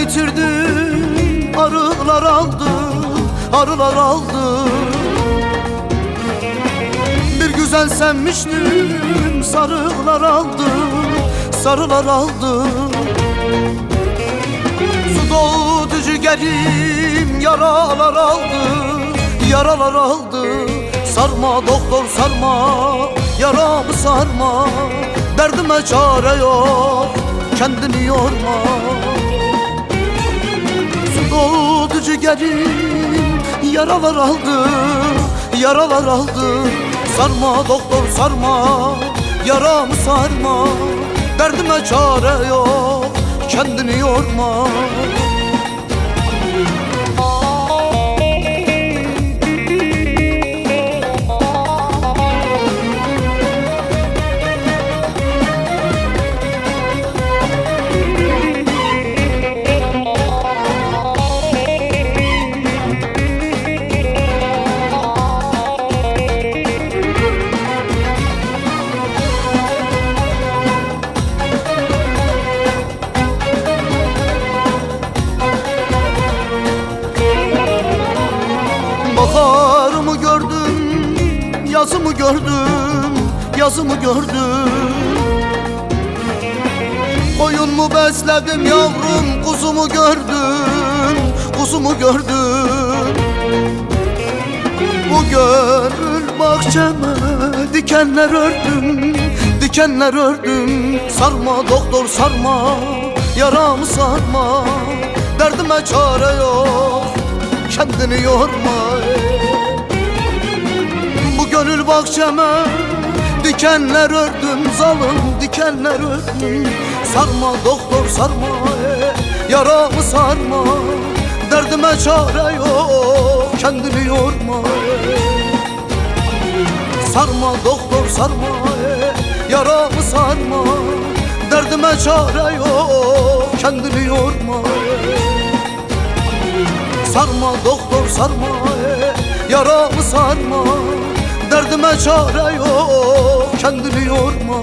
yitirdim, arılar aldı, arılar aldı. Bir güzel sevmiştim, sarılar aldı, sarılar aldı. Su doldu ciğerim, yaralar aldı, yaralar aldı. Sarma doktor sarma, yaramı sarma, derdime çare yok, kendini yorma. Su doldu ciğerim, yaralar aldı, yaralar aldı. Sarma doktor sarma, yaramı sarma, derdime çare yok, kendini yorma. Baharımı gördüm, yazımı gördüm, yazımı gördüm. Koyun mu besledim yavrum, kuzumu gördüm, kuzumu gördüm. Bu gönül bahçeme dikenler ördüm, dikenler ördüm. Sarma doktor sarma, yaramı sarma, derdime çare yok, kendini yorma. Bu gönül bahçeme dikenler ördüm, zalim dikenler ördüm. Sarma doktor sarma, yaramı sarma, derdime çare yok, kendini yorma. Sarma doktor sarma, yaramı sarma, derdime çare yok, kendini yorma. Sarma doktor sarma, yaramı sarma, derdime çare yok, kendini yorma.